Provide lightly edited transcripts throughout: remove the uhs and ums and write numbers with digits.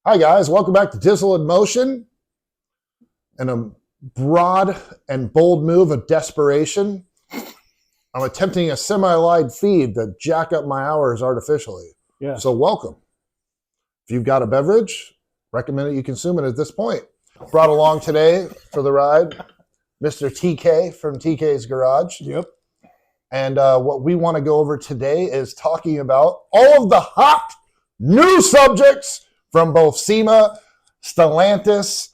Hi, guys. Welcome back to Dizzll in Motion. In a broad and bold move of desperation, I'm attempting a semi-live feed to jack up my hours artificially. Yeah. So welcome. If you've got a beverage, recommend that you consume it at this point. Brought along today for the ride, Mr. TK from TK's Garage. Yep. And what we want to go over today is talking about all of the hot new subjects from both SEMA, Stellantis,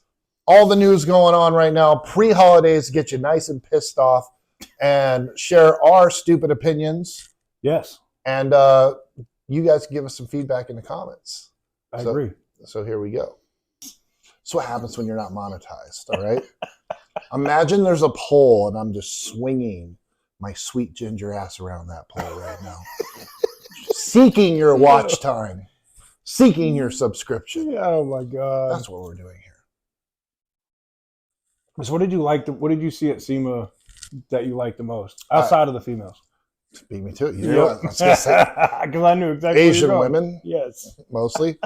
all the news going on right now, pre-holidays, get you nice and pissed off, and share our stupid opinions. Yes. And you guys can give us some feedback in the comments. I agree. So here we go. That's what happens when you're not monetized, all right? Imagine there's a pole and I'm just swinging my sweet ginger ass around that pole right now. Seeking your watch time. Seeking your subscription. Oh my God. That's what we're doing here. So what did you like? What did you see at SEMA that you liked the most outside of the females? Beat me to it. You know what I was gonna say? Because I knew exactly Asian where you're going. women. Yes. Mostly.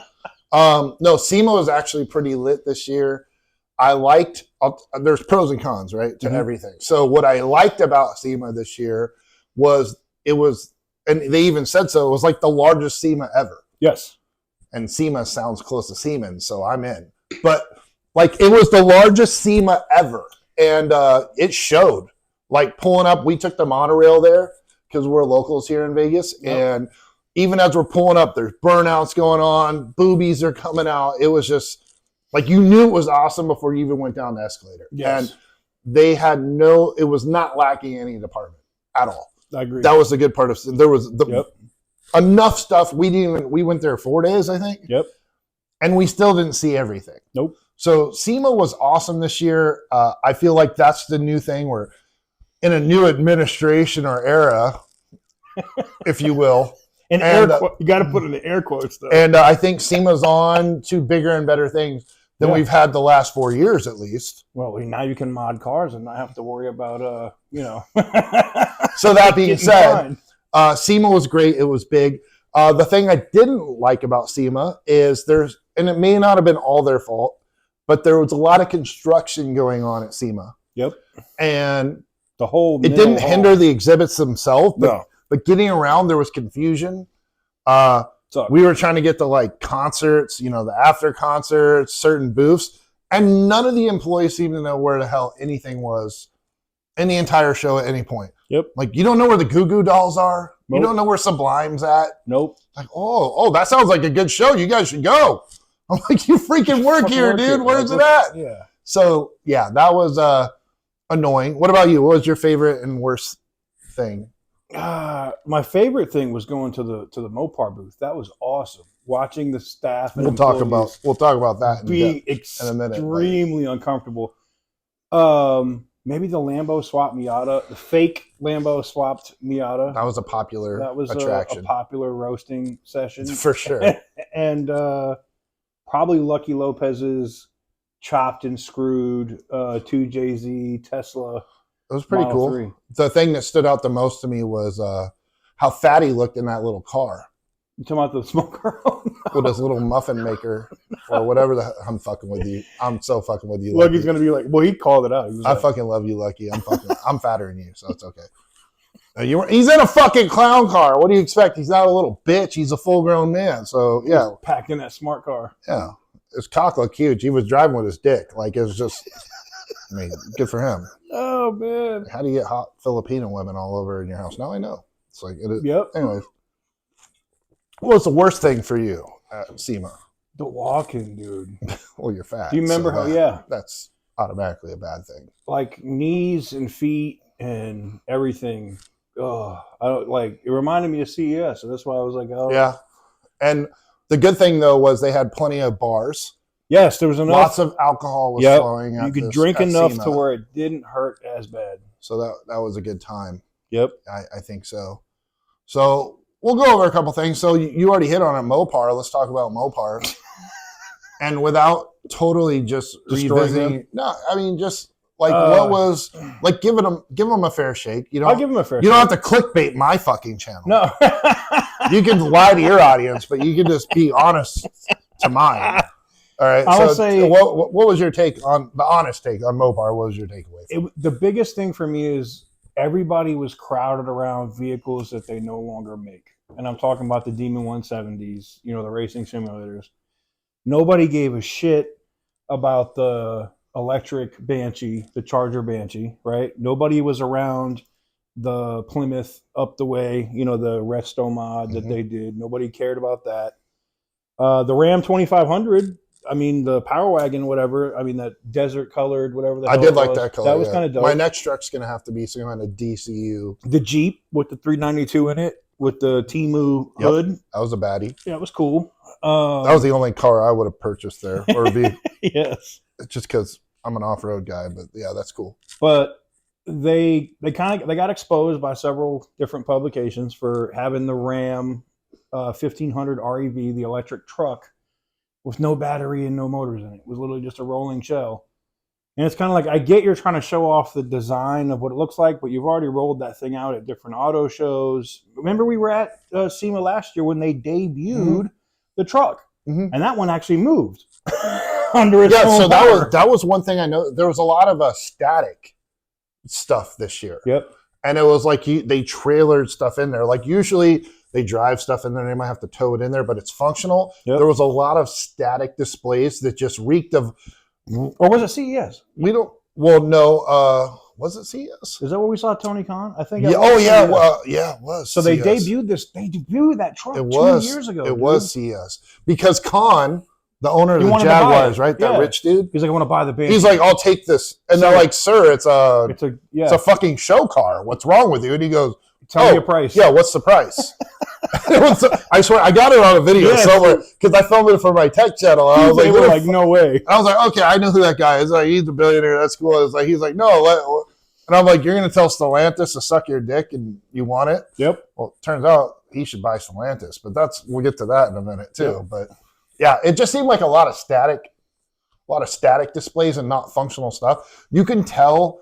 No, SEMA was actually pretty lit this year. I liked, there's pros and cons, right, to everything. So what I liked about SEMA this year was and they even said so, it was like the largest SEMA ever. Yes. And SEMA sounds close to Siemens, so I'm in. But like it was the largest SEMA ever. And it showed. Like pulling up, we took the monorail there because we're locals here in Vegas. Yep. And even as we're pulling up, there's burnouts going on, boobies are coming out. It was just like you knew it was awesome before you even went down the escalator. Yes. And they had it was not lacking any department at all. I agree. That was the good part of it. There was enough stuff. We went there 4 days, I think. Yep. And we still didn't see everything. Nope. So SEMA was awesome this year. I feel like that's the new thing. We're in a new administration or era, if you will. You got to put in the air quotes, though. And I think SEMA's on to bigger and better things than we've had the last 4 years, at least. Well, now you can mod cars and not have to worry about, So that being said, SEMA was great. It was big. The thing I didn't like about SEMA is and it may not have been all their fault, but there was a lot of construction going on at SEMA. Yep. And it didn't hinder the exhibits themselves, but getting around, there was confusion. We were trying to get the concerts, the after concerts, certain booths, and none of the employees seemed to know where the hell anything was in the entire show at any point. Yep. Like, you don't know where the Goo Goo Dolls are. Nope. You don't know where Sublime's at. Nope. Like, oh, that sounds like a good show. You guys should go. I'm like, you freaking work here, dude. Where's it at? Yeah. So, yeah, that was annoying. What about you? What was your favorite and worst thing? My favorite thing was going to the Mopar booth. That was awesome. Watching the staff and we'll talk about that being extremely uncomfortable. Maybe the Lambo swapped Miata, the fake Lambo swapped Miata. That was a popular attraction. A popular roasting session for sure. And probably Lucky Lopez's chopped and screwed 2JZ Tesla. It was pretty Model cool. 3. The thing that stood out the most to me was how fat he looked in that little car. You talking about the smoker? With his little muffin maker or whatever. I'm fucking with you. I'm so fucking with you. Lucky's going to be like, well, he called it out. I fucking love you, Lucky. I'm fatter than you, so it's okay. He's in a fucking clown car. What do you expect? He's not a little bitch. He's a full-grown man. So, yeah. He's packed in that smart car. Yeah. His cock looked huge. He was driving with his dick. Like, it was just, good for him. Oh, man. How do you get hot Filipino women all over in your house? Now I know. It's like, it is. Yep. Anyways. What's the worst thing for you at SEMA? The walking, dude. Well, you're fat. Do you remember that's automatically a bad thing. Like knees and feet and everything. Oh, it reminded me of CES, so that's why I was like, oh. Yeah. And the good thing, though, was they had plenty of bars. Yes, there was enough. Lots of alcohol was flowing. You could drink enough to where it didn't hurt as bad. So that was a good time. Yep. I think so. So we'll go over a couple things. So you already hit on it, Mopar. Let's talk about Mopar. And without totally just revisiting. No, I mean, just like what was, like give them a fair shake. I'll give them a fair shake. You don't have to clickbait my fucking channel. No. You can lie to your audience, but you can just be honest to mine. All right. I would So say, what was your take on the honest take on Mopar? What was your takeaway? the biggest thing for me is everybody was crowded around vehicles that they no longer make. And I'm talking about the Demon 170s, the racing simulators. Nobody gave a shit about the electric Banshee, the Charger Banshee, right? Nobody was around the Plymouth up the way, the resto mod that they did. Nobody cared about that. The Ram 2500, I mean, the Power Wagon, whatever, I mean, that desert colored, whatever the hell I did it like was, that color. that was kind of dope. My next truck's going to have to be some kind of DCU. The Jeep with the 392 in it, with the Timu hood. That was a baddie. Yeah, it was cool. That was the only car I would have purchased there. Or yes. Just because I'm an off-road guy, but yeah, that's cool. But they got exposed by several different publications for having the Ram 1500 REV, the electric truck, with no battery and no motors in it. It was literally just a rolling shell. And it's kind of like, I get you're trying to show off the design of what it looks like, but you've already rolled that thing out at different auto shows. Remember we were at SEMA last year when they debuted the truck, and that one actually moved under its own so power. that was one thing I know. There was a lot of static stuff this year. Yep. And it was like they trailered stuff in there. Like usually they drive stuff in there, they might have to tow it in there, but it's functional. Yep. There was a lot of static displays that just reeked of. Or was it CES? We don't. Well, no. Was it CES? Is that where we saw Tony Khan? I think. Yeah. Oh, yeah. Well, yeah, it was. So CES. they debuted that truck it was, 2 years ago. It was CES because Khan, the owner of the wanted to buy Jaguars, it. right? Yeah. That rich dude. He's like, I want to buy the Banshee. He's like, I'll take this, and they're like, sir, it's a fucking show car. What's wrong with you? And he goes, tell me your price. Yeah, what's the price? I swear, I got it on a video somewhere because I filmed it for my tech channel. I was like, no way. I was like, okay, I know who that guy is. Like, he's a billionaire. That's cool. He's like, no. And I'm like, you're going to tell Stellantis to suck your dick and you want it? Yep. Well, it turns out he should buy Stellantis, but we'll get to that in a minute too. Yep. But yeah, it just seemed like a lot of static displays and not functional stuff. You can tell,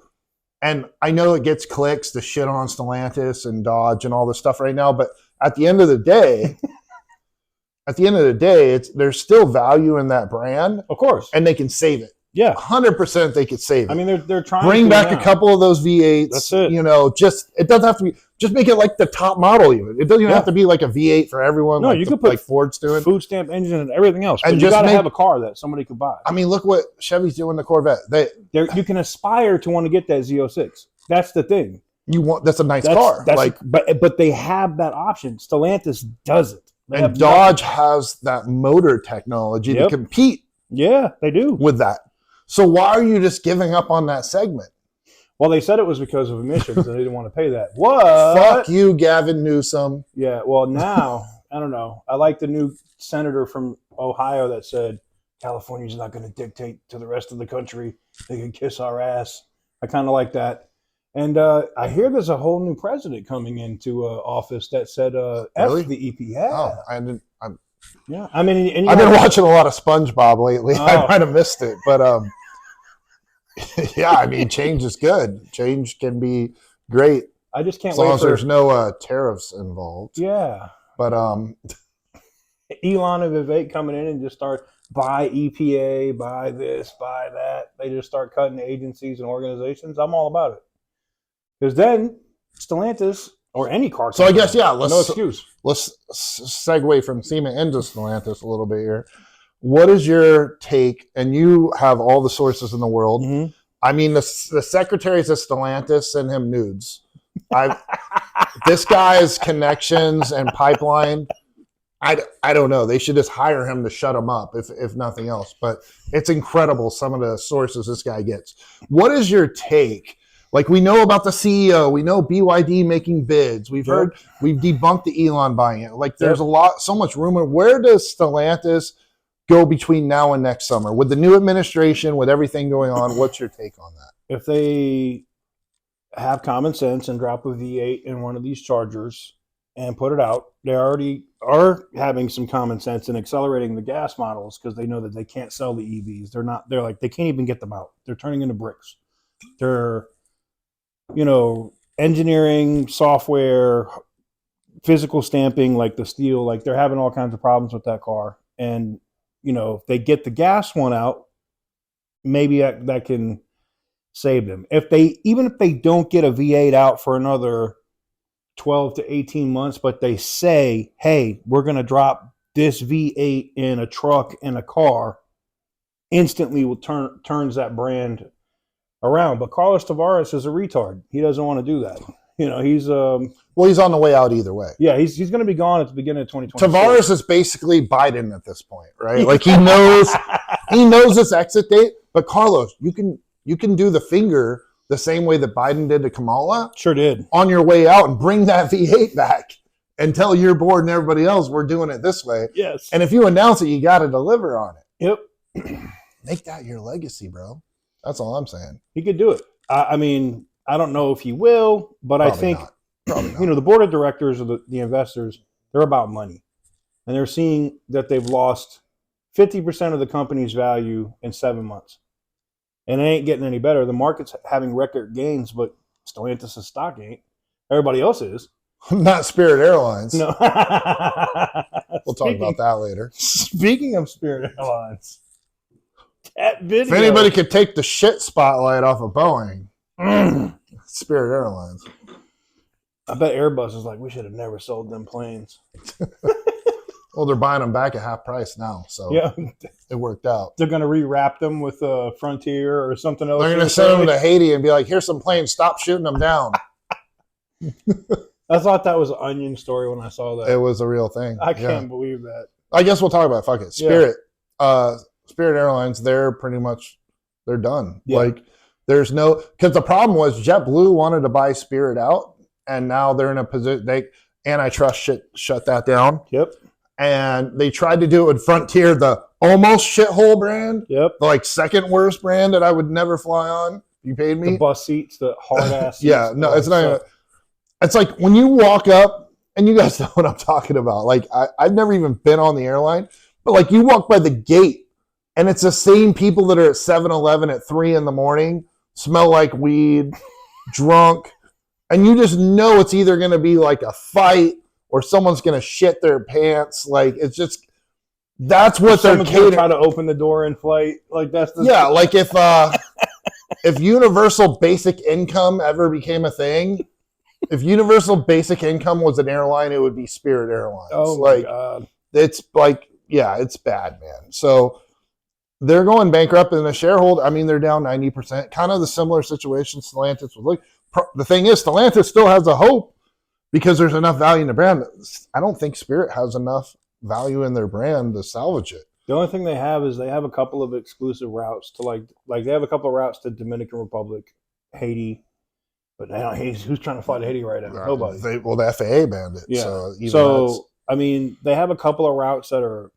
and I know it gets clicks to shit on Stellantis and Dodge and all this stuff right now, but at the end of the day, there's still value in that brand. Of course. And they can save it. Yeah. 100% they could save it. I mean, they're trying to bring back now. a couple of those V8s. That's it. It doesn't have to be, just make it like the top model even. It doesn't even have to be like a V8 for everyone. No, like you could put like Ford's doing. Food stamp engine and everything else. And but you got to have a car that somebody could buy. I mean, look what Chevy's doing to Corvette. You can aspire to want to get that Z06. That's the thing. That's a nice car. But they have that option. Stellantis doesn't. And Dodge has that motor technology to compete. Yeah, they do. With that. So why are you just giving up on that segment? Well, they said it was because of emissions and they didn't want to pay that. What? Fuck you, Gavin Newsom. Yeah, well, now, I don't know. I like the new senator from Ohio that said, California's not going to dictate to the rest of the country. They can kiss our ass. I kind of like that. And I hear there's a whole new president coming into office that said, really? F the EPA. Oh, I didn't. Yeah, I mean, I've been watching a lot of SpongeBob lately. I might have missed it, but yeah, I mean, change is good. Change can be great. I just can't as wait long as there's no tariffs involved. Yeah, but Elon and Vivek coming in and just start buy EPA, buy this, buy that. They just start cutting agencies and organizations. I'm all about it because then Stellantis. Or any car. So I guess, no excuse. Let's segue from SEMA into Stellantis a little bit here. What is your take? And you have all the sources in the world. Mm-hmm. I mean, the secretaries of Stellantis send him nudes. This guy's connections and pipeline, I don't know. They should just hire him to shut him up, if nothing else. But it's incredible some of the sources this guy gets. What is your take? Like, we know about the CEO. We know BYD making bids. We've debunked the Elon buying it. Like, there's so much rumor. Where does Stellantis go between now and next summer? With the new administration, with everything going on, what's your take on that? If they have common sense and drop a V8 in one of these Chargers and put it out, they already are having some common sense in accelerating the gas models because they know that they can't sell the EVs. They're like, they can't even get them out. They're turning into bricks. They're engineering, software, physical stamping, like the steel, like they're having all kinds of problems with that car. And if they get the gas one out, maybe that can save them. Even if they don't get a V8 out for another 12 to 18 months, but they say, hey, we're going to drop this V8 in a truck and a car, instantly turns that brand around. But Carlos Tavares is a retard. He doesn't want to do that. He's he's on the way out either way. Yeah, he's going to be gone at the beginning of 2020. Tavares is basically Biden at this point, right? Like he knows this exit date. But Carlos, you can do the finger the same way that Biden did to Kamala. Sure did. On your way out and bring that V8 back and tell your board and everybody else we're doing it this way. Yes. And if you announce it, you got to deliver on it. Yep. Make that your legacy, bro. That's all I'm saying. He could do it. I mean, I don't know if he will, but Probably I think, not. the board of directors of the investors, they're about money. And they're seeing that they've lost 50% of the company's value in 7 months. And it ain't getting any better. The market's having record gains, but Stellantis' stock ain't. Everybody else is. Not Spirit Airlines. No. We'll talk about that later. Speaking of Spirit Airlines, that video. If anybody could take the shit spotlight off of Boeing, Spirit Airlines. I bet Airbus is like, we should have never sold them planes. Well, they're buying them back at half price now, so yeah, it worked out. They're going to rewrap them with a Frontier or something else. They're going to send them to Haiti and be like, here's some planes, stop shooting them down. I thought that was an Onion story when I saw that. It was a real thing. I can't believe that. I guess we'll talk about it. Fuck it. Spirit. Yeah. Spirit Airlines, they're done. Yeah. Like, there's no, because the problem was JetBlue wanted to buy Spirit out, and now they're in a position, antitrust shut that down. Yep. And they tried to do it with Frontier, the almost shithole brand. Yep. The second worst brand that I would never fly on. You paid me. The bus seats, the hard ass seats. Yeah, no, it's not even, it's like when you walk up, and you guys know what I'm talking about. Like, I've never even been on the airline, but you walk by the gate, and it's the same people that are at 7-Eleven at 3 a.m, smell like weed, drunk, and you just know it's either going to be a fight or someone's going to shit their pants. It's just, that's what they're catering. Try to open the door in flight. That's the if universal basic income ever became a thing, if universal basic income was an airline, it would be Spirit Airlines. Oh my God. It's it's bad, man. So they're going bankrupt, and the shareholder, they're down 90%. Kind of the similar situation Stellantis was like. The thing is, Stellantis still has a hope because there's enough value in the brand. I don't think Spirit has enough value in their brand to salvage it. The only thing they have is they have a couple of exclusive routes to they have a couple of routes to Dominican Republic, Haiti, but who's trying to fly to Haiti right now? Nobody. The FAA banned it. Yeah. So they have a couple of routes that are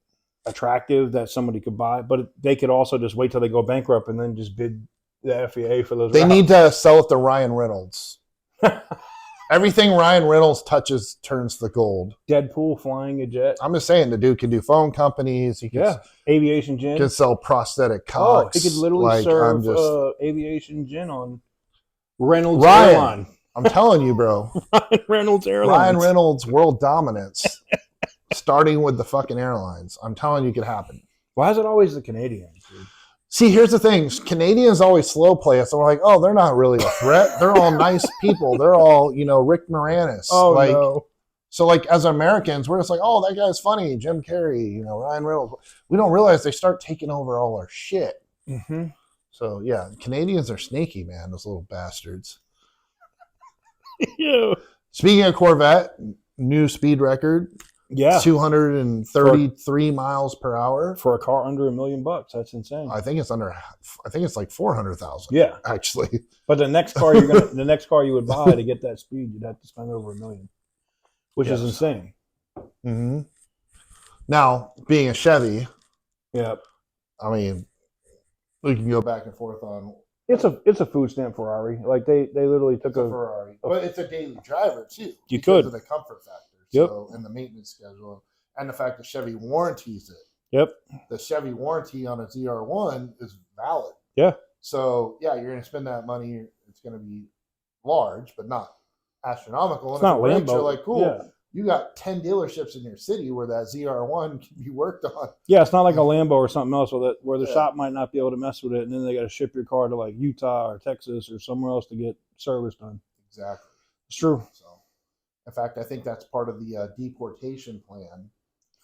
attractive that somebody could buy, but they could also just wait till they go bankrupt and then just bid the FAA for those. They need to sell it to Ryan Reynolds. Everything Ryan Reynolds touches turns to gold. Deadpool flying a jet. I'm just saying, the dude can do phone companies. He can, aviation gin. Can sell prosthetic cocks. He could literally serve aviation gin on Reynolds Ryan, Airline. I'm telling you, bro. Ryan Reynolds Airlines. Ryan Reynolds world dominance, starting with the fucking airlines. I'm telling you, it could happen. Why is it always the Canadians, dude? See, here's the thing. Canadians always slow play us. So we're like, oh, they're not really a threat. They're all nice people. They're all, Rick Moranis. Oh, no. So, as Americans, we're just like, oh, that guy's funny. Jim Carrey, Ryan Reynolds. We don't realize they start taking over all our shit. Mm-hmm. So, yeah, Canadians are snaky, man, those little bastards. Yeah. Speaking of Corvette, new speed record. Yeah. 233 miles per hour. For a car under $1 million. That's insane. I think it's like 400,000. Yeah. Actually. But the next car you would buy to get that speed, you'd have to spend over $1 million. Which is insane. Mm-hmm. Now, being a Chevy, yeah. We can go back and forth on. It's a food stamp Ferrari. They literally took a Ferrari, but it's a daily driver too. You could of the comfort factor. Yep. So, and the maintenance schedule, and the fact that Chevy warranties it. Yep. The Chevy warranty on a ZR1 is valid. Yeah. So you're going to spend that money. It's going to be large, but not astronomical. It's not Lambo. You're like, cool. Yeah. you got 10 dealerships in your city where that ZR1 can be worked on. Yeah, it's not like a Lambo or something else where the Yeah. shop might not be able to mess with it, and then they got to ship your car to like Utah or Texas or somewhere else to get service done. Exactly. It's true. So, in fact, I think that's part of the deportation plan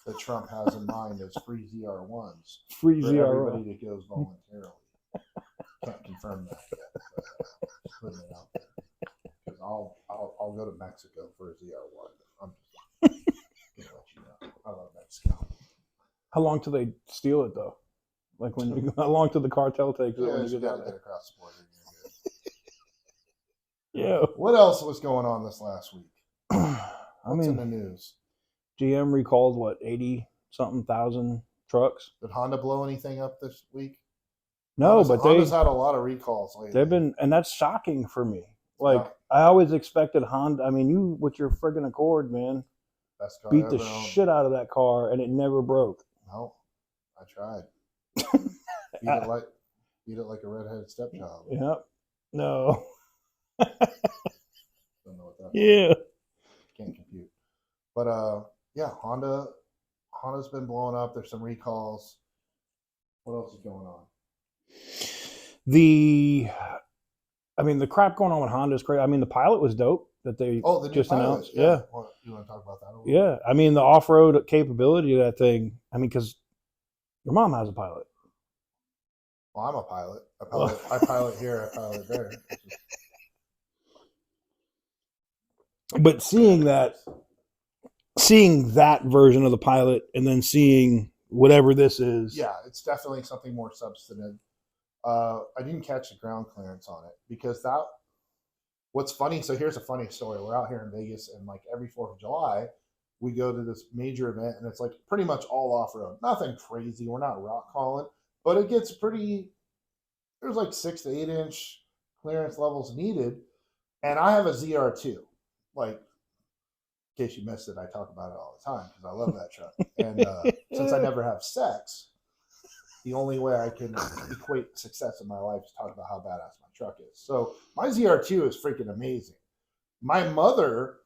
that Trump has in mind is free ZR1s. Free for ZR1. everybody that goes voluntarily. Can't confirm that yet, but putting it out there. Because I'll go to Mexico for a ZR1. I'm just gonna let you know. I love Mexico. How long till they steal it though? Like how long till the cartel takes it? Yeah, When you you got get to get across the border. Yeah. What else was going on this last week? What's in the news? GM recalled what 80-something thousand trucks. Did Honda blow anything up this week? No, Honda's had a lot of recalls lately. They've been, and that's shocking for me. Like I always expected Honda. I mean, you with your friggin' Accord, man, best car beat the ever owned. shit out of that car, and it never broke. No, I tried. beat it like a redheaded stepchild. Yep. No. Don't know what that Yeah. Can't compute. But yeah, Honda's been blowing up. There's some recalls. What else is going on? The crap going on with Honda is crazy. I mean, the Pilot was dope that they the just announced. Yeah. Yeah. Well, you want to talk about that a little Yeah. I mean, the off-road capability of that thing. I mean, because your mom has a Pilot. Well, I'm a pilot. I pilot here. I pilot there. But seeing that version of the Pilot and then seeing whatever this is. Yeah, it's definitely something more substantive. I didn't catch the ground clearance on it because what's funny, so here's a funny story. We're out here in Vegas and like every 4th of July, we go to this major event and it's like pretty much all off-road. Nothing crazy. We're not rock crawling, but it gets there's like 6 to 8 inch clearance levels needed. And I have a ZR2. Like, in case you missed it, I talk about it all the time because I love that truck. And since I never have sex, the only way I can equate success in my life is talk about how badass my truck is. So my ZR2 is freaking amazing. My mother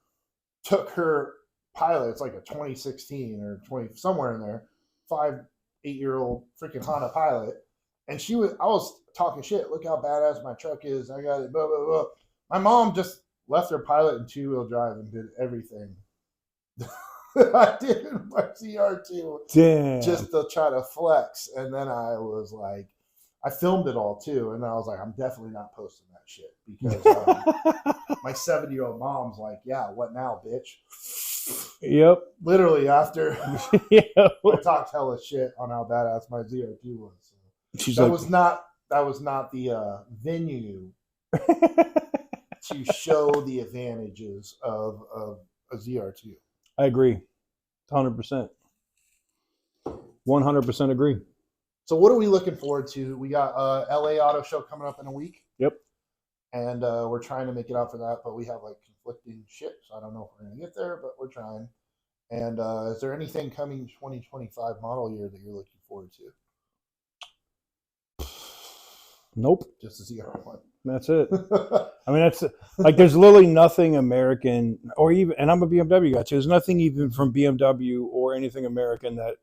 took her Pilot. It's like a 2016 or 20 somewhere in there, 8-year-old freaking Honda Pilot, and I was talking shit. Look how badass my truck is. I got it. Blah blah blah. My mom just left her Pilot in 2-wheel drive and did everything I did in my ZR2. Damn. Just to try to flex. And then I was like, I filmed it all too. And I was like, I'm definitely not posting that shit because my 7-year-old mom's like, yeah, what now, bitch? Yep. Literally after I talked hella shit on how badass my ZR2 was. So that was not the venue to show the advantages of a ZR2. I agree. 100%. 100% agree. So what are we looking forward to? We got LA Auto Show coming up in a week. Yep. And we're trying to make it out for that, but we have like conflicting shit. So I don't know if we're going to get there, but we're trying. And is there anything coming 2025 model year that you're looking forward to? Nope. Just a ZR1. That's it. I mean, that's like there's literally nothing American or even, and I'm a BMW guy too. There's nothing even from BMW or anything American that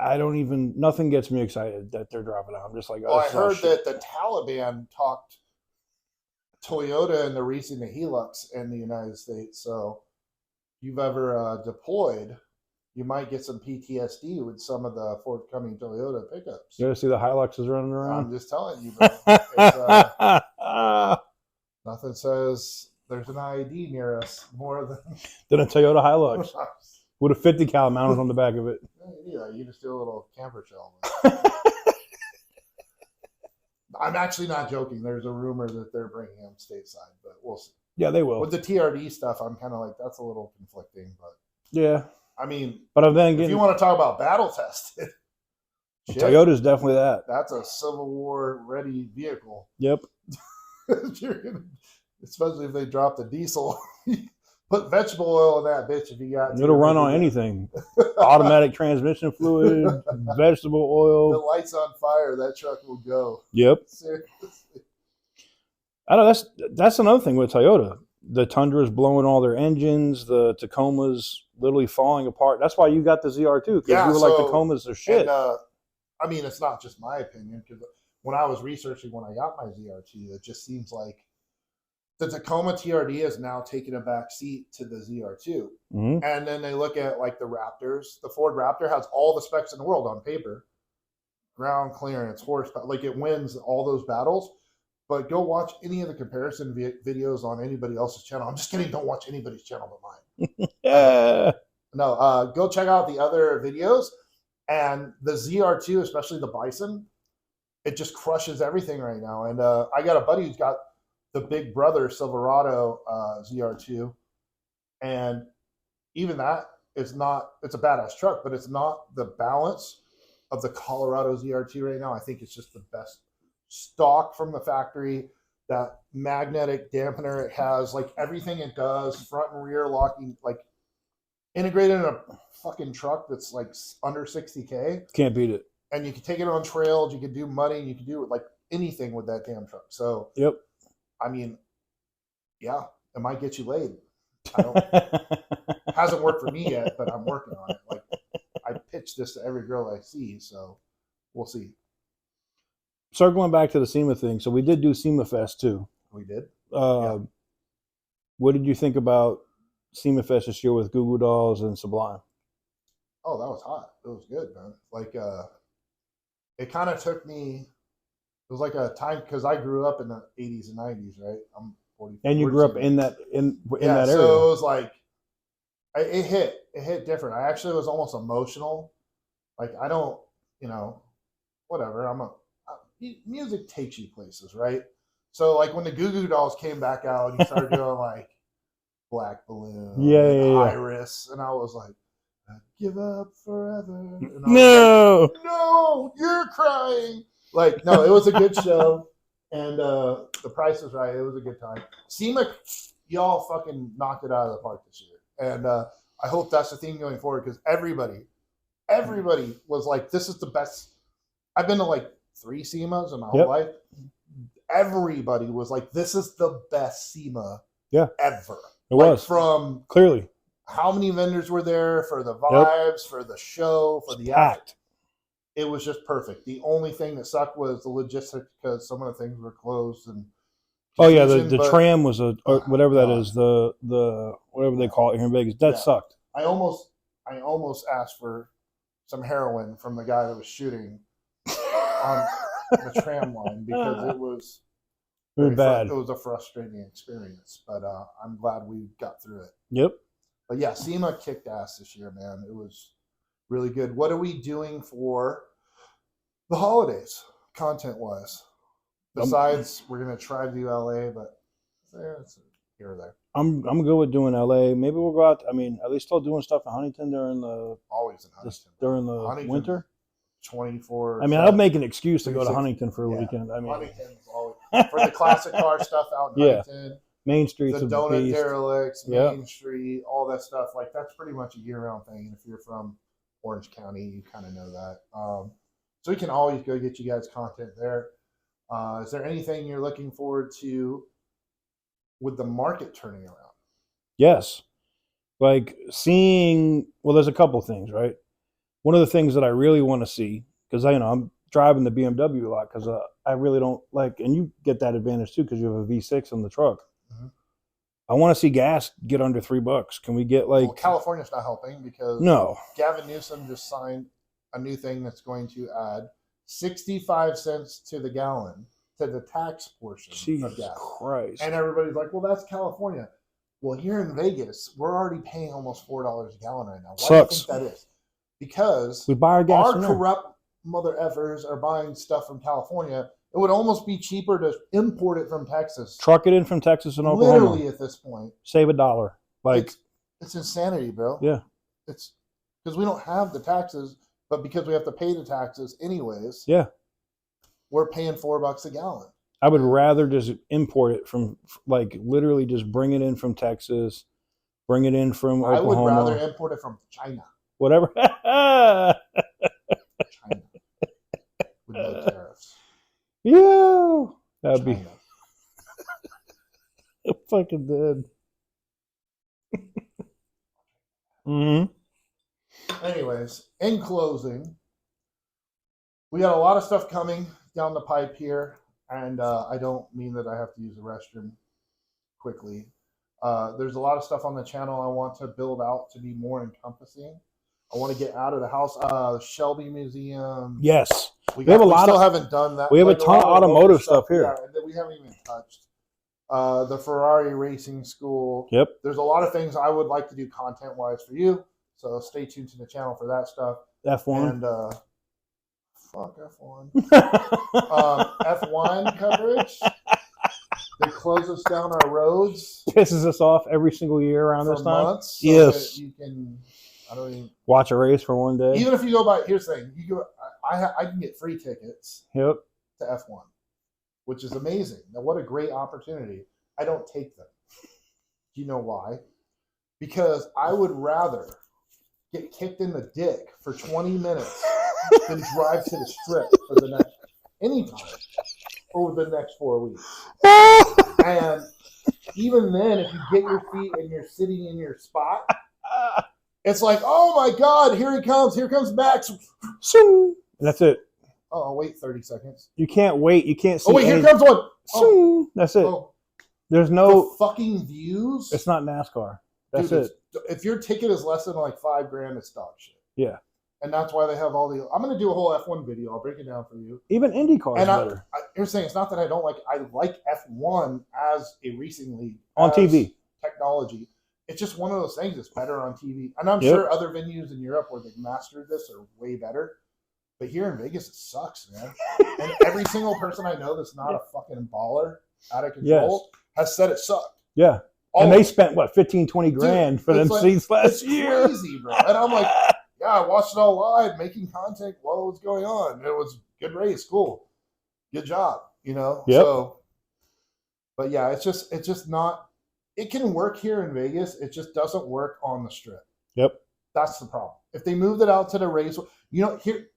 I don't even, nothing gets me excited that they're dropping out. I'm just like, I heard that the Taliban talked Toyota into releasing the Hilux in the United States. So if you've ever deployed, you might get some PTSD with some of the forthcoming Toyota pickups. You ever see the Hiluxes running around? I'm just telling you, bro. It's, nothing says there's an IED near us more than a Toyota Hilux with a 50 cal mounted on the back of it. Yeah, you just do a little camper shell. I'm actually not joking. There's a rumor that they're bringing them stateside, but we'll see. Yeah, they will. With the TRD stuff, I'm kind of like, that's a little conflicting, but yeah. I mean, but if you want to talk about battle tested, Toyota's definitely that. That's a Civil War ready vehicle. Yep. Especially if they drop the diesel. Put vegetable oil in that bitch if you got. It'll run on anything. Automatic transmission fluid, vegetable oil. The lights on fire, that truck will go. Yep. Seriously. I know that's another thing with Toyota. the Tundra's blowing all their engines. The Tacoma's literally falling apart. That's why you got the ZR2, because you were like, Tacomas are shit. And, I mean, it's not just my opinion, because when I was researching when I got my ZR2, it just seems like the Tacoma TRD is now taking a back seat to the ZR2. Mm-hmm. And then they look at like the Raptors. The Ford Raptor has all the specs in the world on paper. Ground clearance, horsepower, like it wins all those battles. But go watch any of the comparison videos on anybody else's channel. I'm just kidding. Don't watch anybody's channel but mine. Yeah. Go check out the other videos. And the ZR2, especially the Bison, it just crushes everything right now. And I got a buddy who's got the Big Brother Silverado ZR2. And even that is not, it's a badass truck, but it's not the balance of the Colorado ZR2 right now. I think it's just the best stock from the factory. That magnetic dampener it has, like everything it does, front and rear locking, like integrated in a fucking truck that's like under 60K. Can't beat it. And you can take it on trails, you can do muddy, you can do like anything with that damn truck. So, yep. I mean, yeah, it might get you laid. Hasn't worked for me yet, but I'm working on it. Like, I pitch this to every girl I see, so we'll see. Circling back to the SEMA thing, so we did do SEMA Fest too. We did. Yeah. What did you think about SEMA Fest this year with Goo Goo Dolls and Sublime? Oh, that was hot. It was good, man. Like, it kind of took me. It was like a time, because I grew up in the 80s and 90s, right? I'm 40. And you grew up in that that area. So it was like, it hit different. I actually was almost emotional. Like, I don't, whatever. Music takes you places, right? So like when the Goo Goo Dolls came back out and you started doing like Black Balloon, Iris, and I was like, give up forever. And No, like, no, you're crying. Like, no, it was a good show, and the price was right. It was a good time. SEMA, y'all fucking knocked it out of the park this year, and I hope that's the theme going forward, because everybody was like, this is the best. I've been to like 3 SEMAs in my whole life. Everybody was like, this is the best SEMA ever. It was. From clearly how many vendors were there, for the vibes, for the show, for the act. It was just perfect. The only thing that sucked was the logistics, because some of the things were closed. And the tram was or whatever that is, the whatever they call it here in Vegas. That sucked. I almost asked for some heroin from the guy that was shooting on the tram line, because it was very bad. It was a frustrating experience, but I'm glad we got through it. Yep. But yeah, SEMA kicked ass this year, man. It was really good. What are we doing for the holidays, content-wise? Besides, we're gonna try to do LA, but it's here or there. I'm good with doing LA. Maybe we'll go out. I mean, are they still doing stuff in Huntington during the during the winter? 24. I mean, I'll make an excuse to go to Huntington for a weekend. I mean, Huntington's always for the classic car stuff out in Huntington. Main Street's the a donut beast. derelicts, Main Street, all that stuff. Like, that's pretty much a year-round thing. And if you're from Orange County, you kind of know that. So we can always go get you guys content there. Is there anything you're looking forward to with the market turning around? Yes. Like seeing, well, there's a couple things, right? One of the things that I really want to see, because I'm driving the BMW a lot, because I really don't like, and you get that advantage too, because you have a V6 in the truck. Mm-hmm. I want to see gas get under $3. Can we get like? Well, California's not helping, because Gavin Newsom just signed a new thing that's going to add 65 cents to the gallon to the tax portion of gas. Christ. And everybody's like, well, that's California. Well, here in Vegas, we're already paying almost $4 a gallon right now. Why do you think that is? Because we buy our gas. Our corrupt mother effers are buying stuff from California. It would almost be cheaper to import it from Texas. Truck it in from Texas and Oklahoma. Literally at this point. Save $1. Like, it's insanity, bro. Yeah. It's because we don't have the taxes, but because we have to pay the taxes anyways. Yeah. We're paying $4 a gallon. I would rather just import it from, like, literally just bring it in from Texas, bring it in from Oklahoma. I would rather import it from China. Whatever. China. With no tariffs. Yeah. That'd be. I'm fucking dead. Mm-hmm. Anyways, in closing, we got a lot of stuff coming down the pipe here, and I don't mean that I have to use the restroom quickly. There's a lot of stuff on the channel I want to build out to be more encompassing. I want to get out of the house. Shelby Museum. Yes. We still haven't done that. We have a ton of automotive stuff here. Yeah, that we haven't even touched. The Ferrari Racing School. Yep. There's a lot of things I would like to do content-wise for you. So stay tuned to the channel for that stuff. F1. And fuck F1. F1 coverage. They close us down our roads. Pisses us off every single year around this time. Months, so yes. You can. I don't even watch a race for one day. Even if you go by, here's the thing: you go. I can get free tickets. Yep. To F1, which is amazing. Now, what a great opportunity! I don't take them. Do you know why? Because I would rather get kicked in the dick for 20 minutes than drive to the strip for the next anytime over the next 4 weeks. And even then, if you get your feet and you're sitting in your spot, it's like, oh my God, here he comes. Here comes Max. That's it. Oh, I'll wait 30 seconds. You can't wait. You can't see. Oh, wait, here comes one. Oh. That's it. Oh. There's no. The fucking views. It's not NASCAR. That's Dude, it. If your ticket is less than like $5,000, it's dog shit. Yeah. And that's why they have all the. I'm going to do a whole F1 video. I'll break it down for you. Even IndyCar is better. You're saying it's not that I don't like. I like F1 as a racing league on TV technology. It's just one of those things. It's better on TV, and I'm sure other venues in Europe where they've mastered this are way better. But here in Vegas, it sucks, man. And every single person I know that's not a fucking baller out of control has said it sucked. Yeah. And they spent, what, 15, 20 grand for them seats last year? It's crazy, bro. And I'm like, yeah, I watched it all live, making content while it was going on. It was a good race, cool. Good job, you know? Yep. So, but yeah, it's just not, it can work here in Vegas. It just doesn't work on the strip. Yep. That's the problem. If they moved it out to the race, you know, here,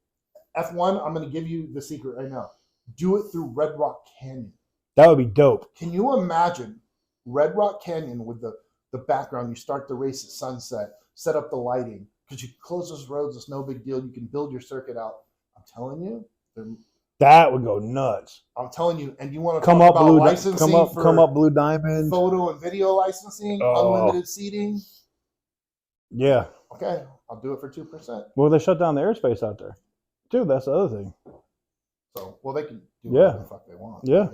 F1, I'm going to give you the secret right now. Do it through Red Rock Canyon. That would be dope. Can you imagine Red Rock Canyon with the background? You start the race at sunset, set up the lighting, because you close those roads, it's no big deal. You can build your circuit out. I'm telling you. That would go nuts. I'm telling you. And you want to come talk up about blue, licensing come up Blue Diamond. Photo and video licensing, unlimited seating. Yeah. Okay, I'll do it for 2%. Well, they shut down the airspace out there. Dude, that's the other thing. So, well, they can do whatever the fuck they want. Yeah.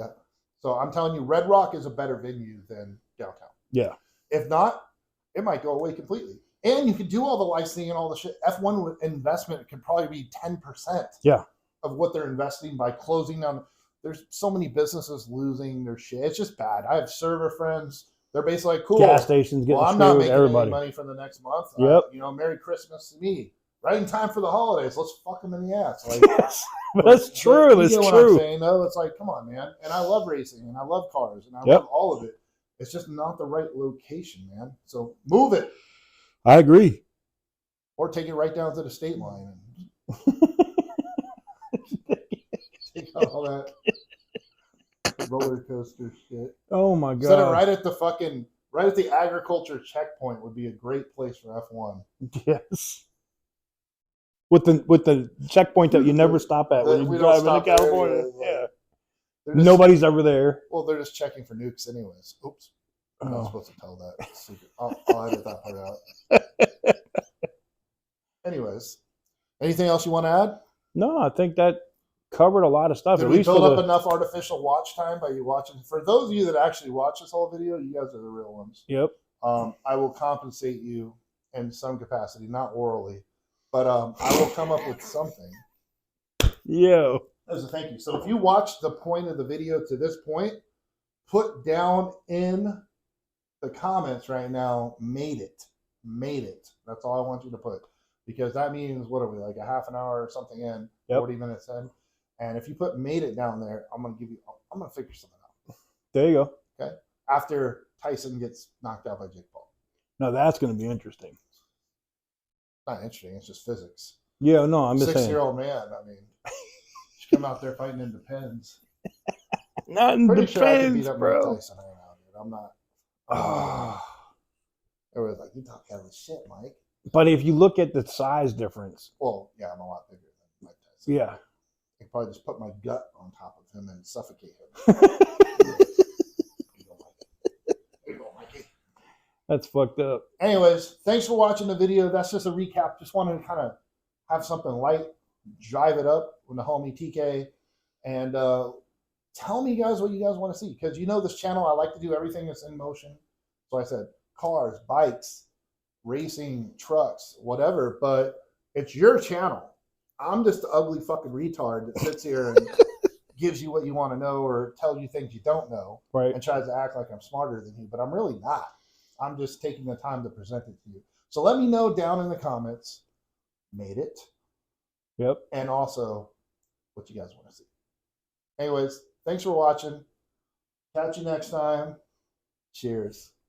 So I'm telling you, Red Rock is a better venue than downtown. Yeah. If not, it might go away completely. And you could do all the licensing and all the shit. F1 investment could probably be 10%. Yeah. Of what they're investing by closing down. There's so many businesses losing their shit. It's just bad. I have server friends. They're basically like, cool. Gas stations getting I'm screwed. not making everybody. any money for the next month. Yep. You know, Merry Christmas to me. Right in time for the holidays. Let's fuck them in the ass. Like, that's true. That's what true. I'm saying, though? It's like, come on, man. And I love racing and I love cars and I love all of it. It's just not the right location, man. So move it. I agree. Or take it right down to the state line. Take out all that roller coaster shit. Oh my god! Set it right at the agriculture checkpoint would be a great place for F1. Yes. With the checkpoint that you never stop at when you drive into California. Yeah. Nobody's ever there. Well, they're just checking for nukes anyways. Oops. I'm not supposed to tell that secret. I'll edit that part out. Anyways, anything else you want to add? No, I think that covered a lot of stuff. Did we build up enough artificial watch time by you watching? For those of you that actually watch this whole video, you guys are the real ones. Yep. I will compensate you in some capacity, not orally, but I will come up with something. Yo. As a thank you. So if you watch the point of the video to this point, put down in the comments right now, made it. That's all I want you to put. Because that means, what are we, like a half an hour or something in, 40 minutes in. And if you put made it down there, I'm going to figure something out. There you go. Okay. After Tyson gets knocked out by Jake Paul. No, that's going to be interesting. Not interesting. It's just physics. Yeah, no, I'm just saying. 6-year-old man. I mean, should come out there fighting in Depends. Not in Depends, sure I can beat up bro. Mike Tyson right now, dude. I'm not. Everyone's like, you talk hella shit, Mike. But if you look at the size difference, Well, yeah, I'm a lot bigger than Mike Tyson. yeah. I could probably just put my gut on top of him and suffocate him. That's fucked up. Anyways, thanks for watching the video. That's just a recap. Just wanted to kind of have something light, drive it up with the homie TK, and tell me guys what you guys want to see. Because you know this channel, I like to do everything that's in motion. So I said cars, bikes, racing, trucks, whatever. But it's your channel. I'm just the ugly fucking retard that sits here and gives you what you want to know or tells you things you don't know, right? And tries to act like I'm smarter than you. But I'm really not. I'm just taking the time to present it to you. So let me know down in the comments, made it. Yep. And also what you guys want to see. Anyways, thanks for watching. Catch you next time. Cheers.